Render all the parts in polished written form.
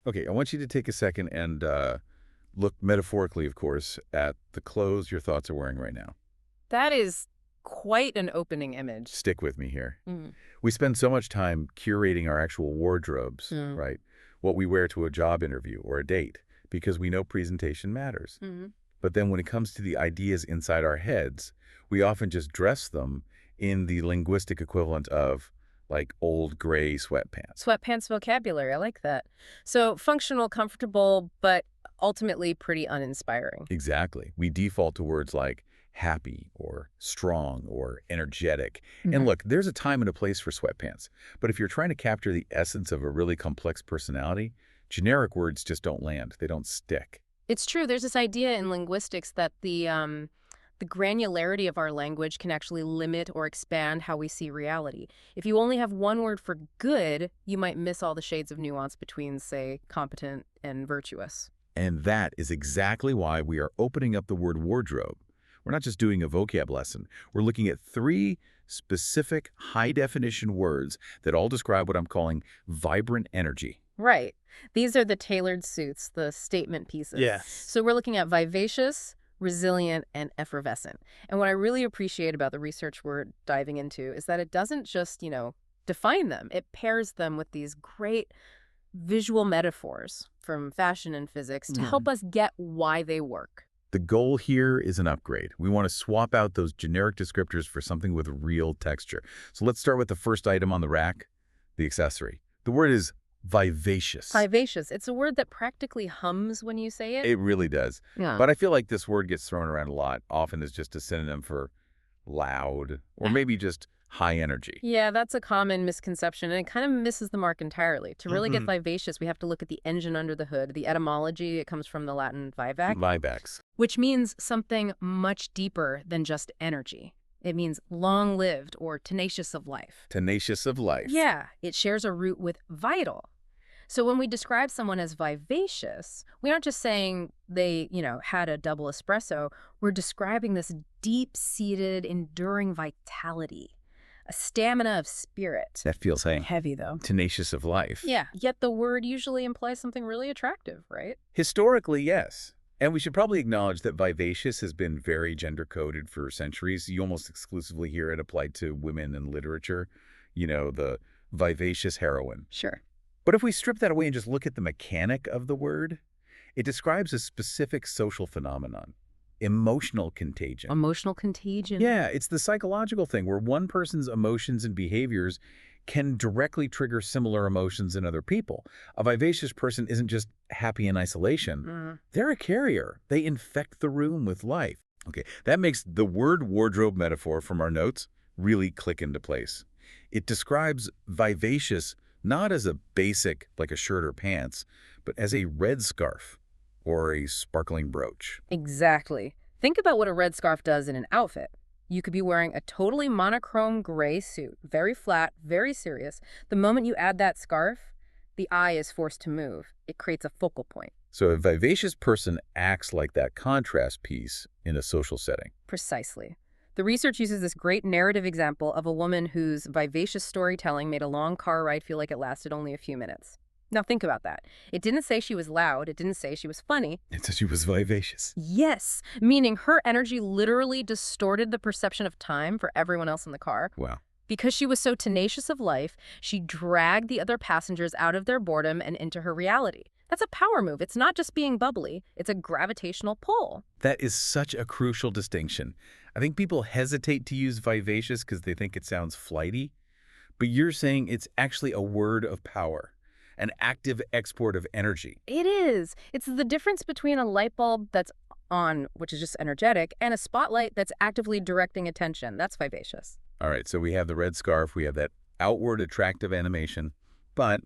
Okay, I want you to take a second and look metaphorically, of course, at the clothes your thoughts are wearing right now. That is quite an opening image. Stick with me here. Mm. We spend so much time curating our actual wardrobes, Mm. right? What we wear to a job interview or a date, because we know presentation matters. Mm. But then when it comes to the ideas inside our heads, we often just dress them in the linguistic equivalent of, like, old gray sweatpants. Sweatpants vocabulary, I like that. So functional, comfortable, but ultimately pretty uninspiring. Exactly. We default to words like happy or strong or energetic. And Mhm. look, there's a time and a place for sweatpants. But if you're trying to capture the essence of a really complex personality, generic words just don't land. They don't stick. It's true. There's this idea in linguistics that the granularity of our language can actually limit or expand how we see reality. If you only have one word for good, you might miss all the shades of nuance between, say, competent and virtuous. And that is exactly why we are opening up the word wardrobe. We're not just doing a vocab lesson. We're looking at 3 specific high-definition words that all describe what I'm calling vibrant energy. Right. These are the tailored suits, the statement pieces. Yes. So we're looking at vivacious, resilient, and effervescent. And what I really appreciate about the research we're diving into is that it doesn't just, define them. It pairs them with these great visual metaphors from fashion and physics to help us get why they work. The goal here is an upgrade. We want to swap out those generic descriptors for something with real texture. So let's start with the first item on the rack, the accessory. The word is vivacious. Vivacious. It's a word that practically hums when you say it. It really does. Yeah. But I feel like this word gets thrown around a lot, often as just a synonym for loud or maybe just high energy. Yeah, that's a common misconception, and it kind of misses the mark entirely. To really get vivacious, we have to look at the engine under the hood. The etymology, it comes from the Latin vivac, Vivax. which means something much deeper than just energy. It means long-lived or tenacious of life. Tenacious of life. Yeah, it shares a root with vital. So when we describe someone as vivacious, we aren't just saying they, had a double espresso. We're describing this deep-seated, enduring vitality, a stamina of spirit. That feels Heavy, though. tenacious of life. Yeah, yet the word usually implies something really attractive, right? Historically, yes. And we should probably acknowledge that vivacious has been very gender-coded for centuries. You almost exclusively hear it applied to women in literature. The vivacious heroine. Sure. But if we strip that away and just look at the mechanic of the word, it describes a specific social phenomenon, emotional contagion. Emotional contagion. Yeah, it's the psychological thing where one person's emotions and behaviors can directly trigger similar emotions in other people. A vivacious person isn't just happy in isolation. They're a carrier. They infect the room with life. Okay, that makes the word wardrobe metaphor from our notes really click into place. It describes vivacious not as a basic, like a shirt or pants, but as a red scarf or a sparkling brooch. Exactly. Think about what a red scarf does in an outfit. You could be wearing a totally monochrome gray suit, very flat, very serious. The moment you add that scarf, the eye is forced to move. It creates a focal point. So a vivacious person acts like that contrast piece in a social setting. Precisely. The research uses this great narrative example of a woman whose vivacious storytelling made a long car ride feel like it lasted only a few minutes. Now think about that. It didn't say she was loud. It didn't say she was funny. It said she was vivacious. Yes, meaning her energy literally distorted the perception of time for everyone else in the car. Wow. Because she was so tenacious of life, she dragged the other passengers out of their boredom and into her reality. That's a power move. It's not just being bubbly. It's a gravitational pull. That is such a crucial distinction. I think people hesitate to use vivacious because they think it sounds flighty, but you're saying it's actually a word of power, an active export of energy. It is. It's the difference between a light bulb that's on, which is just energetic, and a spotlight that's actively directing attention. That's vivacious. All right, so we have the red scarf, we have that outward attractive animation, but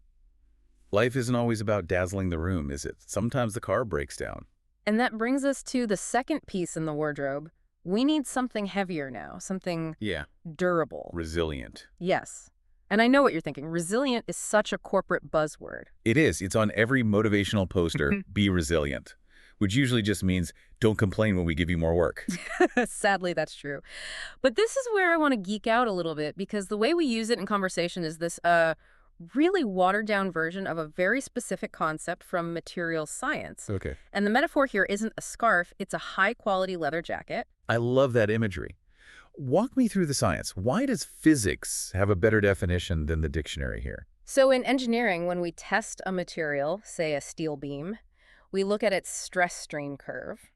life isn't always about dazzling the room, is it? Sometimes the car breaks down. And that brings us to the second piece in the wardrobe. We need something heavier now, something durable. Resilient. Yes. And I know what you're thinking. Resilient is such a corporate buzzword. It is. It's on every motivational poster, be resilient, which usually just means don't complain when we give you more work. Sadly, that's true. But this is where I want to geek out a little bit because the way we use it in conversation is this really watered-down version of a very specific concept from materials science. Okay. And the metaphor here isn't a scarf, it's a high-quality leather jacket. I love that imagery. Walk me through the science. Why does physics have a better definition than the dictionary here? So in engineering, when we test a material, say a steel beam, we look at its stress-strain curve.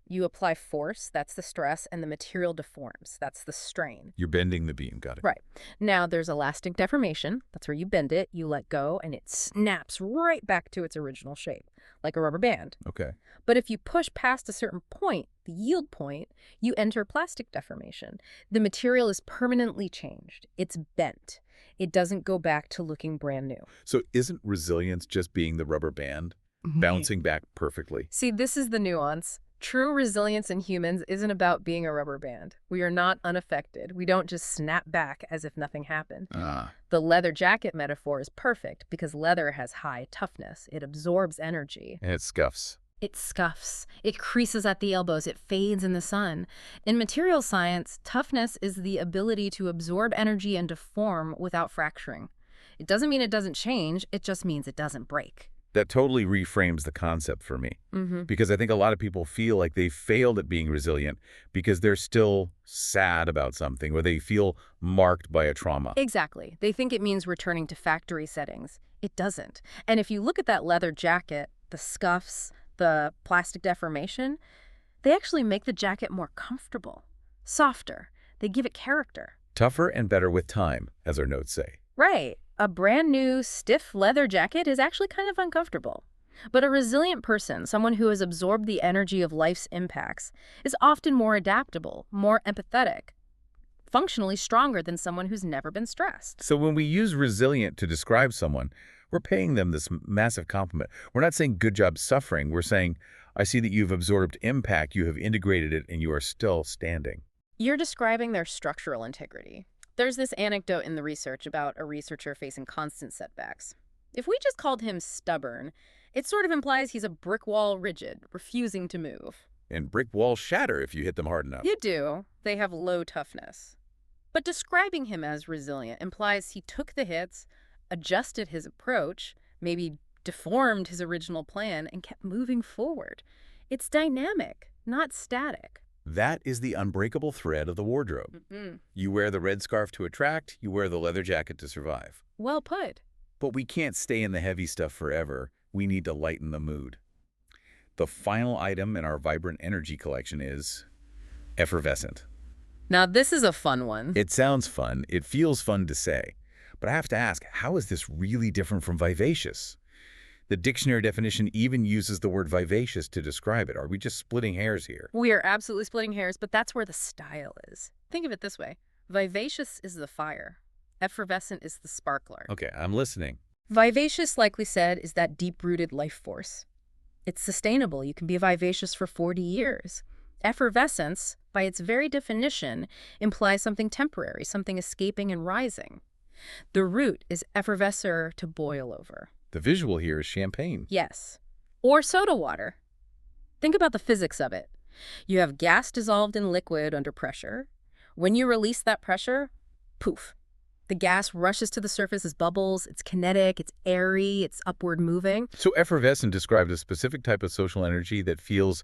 You apply force, that's the stress, and the material deforms, that's the strain. You're bending the beam, got it. Right. Now, there's elastic deformation. That's where you bend it, you let go, and it snaps right back to its original shape, like a rubber band. Okay. But if you push past a certain point, the yield point, you enter plastic deformation. The material is permanently changed. It's bent. It doesn't go back to looking brand new. So isn't resilience just being the rubber band, bouncing back perfectly? See, this is the nuance. True resilience in humans isn't about being a rubber band. We are not unaffected. We don't just snap back as if nothing happened. The leather jacket metaphor is perfect because leather has high toughness. It absorbs energy. And it scuffs. It scuffs. It creases at the elbows. It fades in the sun. In material science, toughness is the ability to absorb energy and deform without fracturing. It doesn't mean it doesn't change. It just means it doesn't break. That totally reframes the concept for me. Because I think a lot of people feel like they failed at being resilient because they're still sad about something or they feel marked by a trauma. Exactly. They think it means returning to factory settings. It doesn't. And if you look at that leather jacket, the scuffs, the plastic deformation, they actually make the jacket more comfortable, softer. They give it character. Tougher and better with time, as our notes say. Right. A brand new, stiff leather jacket is actually kind of uncomfortable. But a resilient person, someone who has absorbed the energy of life's impacts, is often more adaptable, more empathetic, functionally stronger than someone who's never been stressed. So when we use resilient to describe someone, we're paying them this massive compliment. We're not saying good job suffering. We're saying, I see that you've absorbed impact, you have integrated it, and you are still standing. You're describing their structural integrity. There's this anecdote in the research about a researcher facing constant setbacks. If we just called him stubborn, it sort of implies he's a brick wall rigid, refusing to move. And brick walls shatter if you hit them hard enough. You do. They have low toughness. But describing him as resilient implies he took the hits, adjusted his approach, maybe deformed his original plan, and kept moving forward. It's dynamic, not static. That is the unbreakable thread of the wardrobe. You wear the red scarf to attract, you wear the leather jacket to survive. Well put. But we can't stay in the heavy stuff forever. We need to lighten the mood. The final item in our vibrant energy collection is effervescent. Now this is a fun one. It sounds fun. It feels fun to say. But I have to ask, how is this really different from vivacious? The dictionary definition even uses the word vivacious to describe it. Are we just splitting hairs here? We are absolutely splitting hairs, but that's where the style is. Think of it this way. Vivacious is the fire. Effervescent is the sparkler. Okay, I'm listening. Vivacious, like we said, is that deep-rooted life force. It's sustainable. You can be vivacious for 40 years. Effervescence, by its very definition, implies something temporary, something escaping and rising. The root is effervescer, to boil over. The visual here is champagne. Yes. Or soda water. Think about the physics of it. You have gas dissolved in liquid under pressure. When you release that pressure, poof. The gas rushes to the surface as bubbles. It's kinetic, it's airy, it's upward moving. So effervescent described a specific type of social energy that feels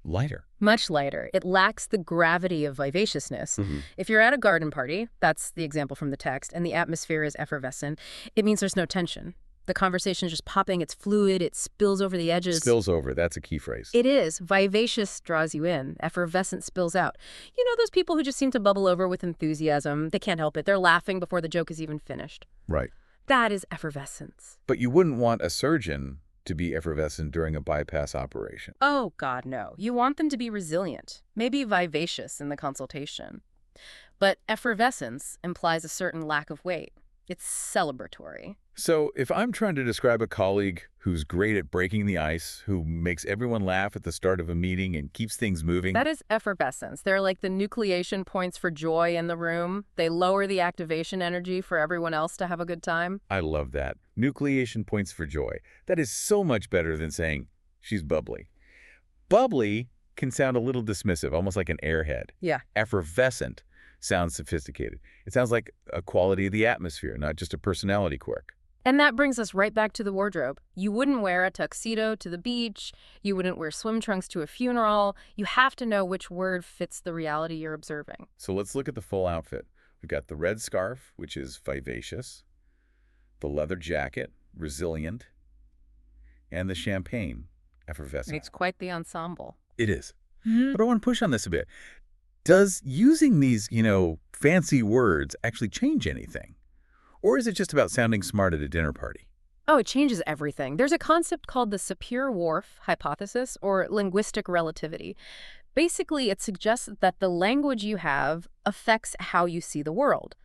lighter. Much lighter. It lacks the gravity of vivaciousness. If you're at a garden party, that's the example from the text, and the atmosphere is effervescent, it means there's no tension. The conversation is just popping, it's fluid, it spills over the edges. Spills over, that's a key phrase. It is. Vivacious draws you in. Effervescent spills out. You know those people who just seem to bubble over with enthusiasm? They can't help it. They're laughing before the joke is even finished. Right. That is effervescence. But you wouldn't want a surgeon to be effervescent during a bypass operation. Oh, God, no. You want them to be resilient, maybe vivacious in the consultation. But effervescence implies a certain lack of weight. It's celebratory. So if I'm trying to describe a colleague who's great at breaking the ice, who makes everyone laugh at the start of a meeting and keeps things moving... That is effervescence. They're like the nucleation points for joy in the room. They lower the activation energy for everyone else to have a good time. I love that. Nucleation points for joy. That is so much better than saying, she's bubbly. Bubbly can sound a little dismissive, almost like an airhead. Yeah. Effervescent sounds sophisticated. It sounds like a quality of the atmosphere, not just a personality quirk. And that brings us right back to the wardrobe. You wouldn't wear a tuxedo to the beach. You wouldn't wear swim trunks to a funeral. You have to know which word fits the reality you're observing. So let's look at the full outfit. We've got the red scarf, which is vivacious, the leather jacket, resilient, and the champagne, effervescent. It's quite the ensemble. It is. But I want to push on this a bit. Does using these, fancy words actually change anything? Or is it just about sounding smart at a dinner party? Oh, it changes everything. There's a concept called the Sapir-Whorf hypothesis, or linguistic relativity. Basically, it suggests that the language you have affects how you see the world.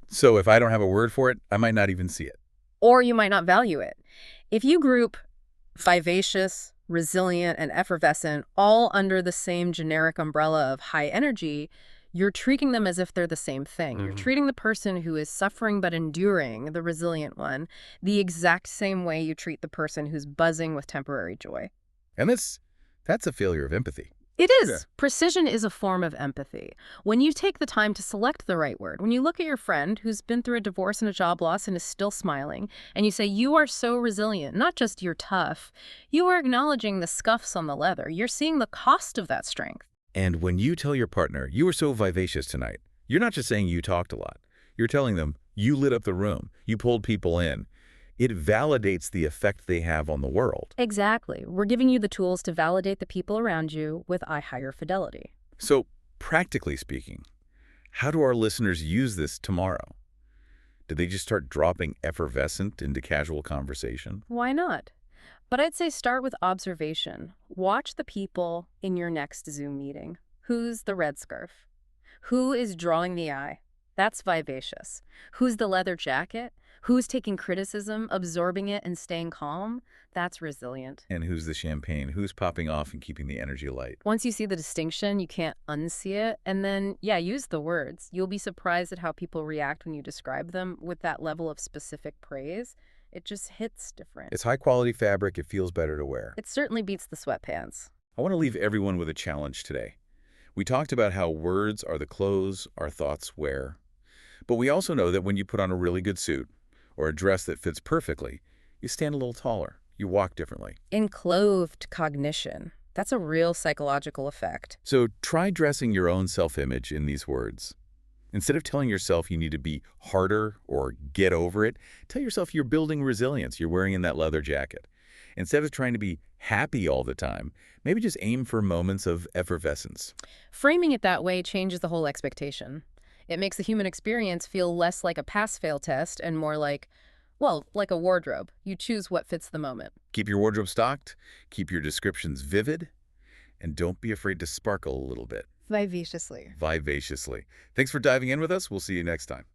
So if I don't have a word for it, I might not even see it. Or you might not value it. If you group vivacious, resilient, and effervescent all under the same generic umbrella of high energy, you're treating them as if they're the same thing. You're treating the person who is suffering but enduring, the resilient one, the exact same way you treat the person who's buzzing with temporary joy. And that's a failure of empathy. It is. Yeah. Precision is a form of empathy. When you take the time to select the right word, when you look at your friend who's been through a divorce and a job loss and is still smiling, and you say, you are so resilient, not just you're tough, you are acknowledging the scuffs on the leather. You're seeing the cost of that strength. And when you tell your partner, you were so vivacious tonight, you're not just saying you talked a lot. You're telling them, you lit up the room, you pulled people in. It validates the effect they have on the world. Exactly. We're giving you the tools to validate the people around you with higher fidelity. So, practically speaking, how do our listeners use this tomorrow? Do they just start dropping effervescent into casual conversation? Why not? But I'd say start with observation. Watch the people in your next Zoom meeting. Who's the red scarf? Who is drawing the eye? That's vivacious. Who's the leather jacket? Who's taking criticism, absorbing it, and staying calm? That's resilient. And who's the champagne? Who's popping off and keeping the energy light? Once you see the distinction, you can't unsee it. And then, use the words. You'll be surprised at how people react when you describe them with that level of specific praise. It just hits different. It's high-quality fabric. It feels better to wear. It certainly beats the sweatpants. I want to leave everyone with a challenge today. We talked about how words are the clothes our thoughts wear. But we also know that when you put on a really good suit or a dress that fits perfectly, you stand a little taller. You walk differently. Enclothed cognition. That's a real psychological effect. So try dressing your own self-image in these words. Instead of telling yourself you need to be harder or get over it, tell yourself you're building resilience. You're wearing in that leather jacket. Instead of trying to be happy all the time, maybe just aim for moments of effervescence. Framing it that way changes the whole expectation. It makes the human experience feel less like a pass-fail test and more like a wardrobe. You choose what fits the moment. Keep your wardrobe stocked, keep your descriptions vivid, and don't be afraid to sparkle a little bit. Vivaciously. Vivaciously. Thanks for diving in with us. We'll see you next time.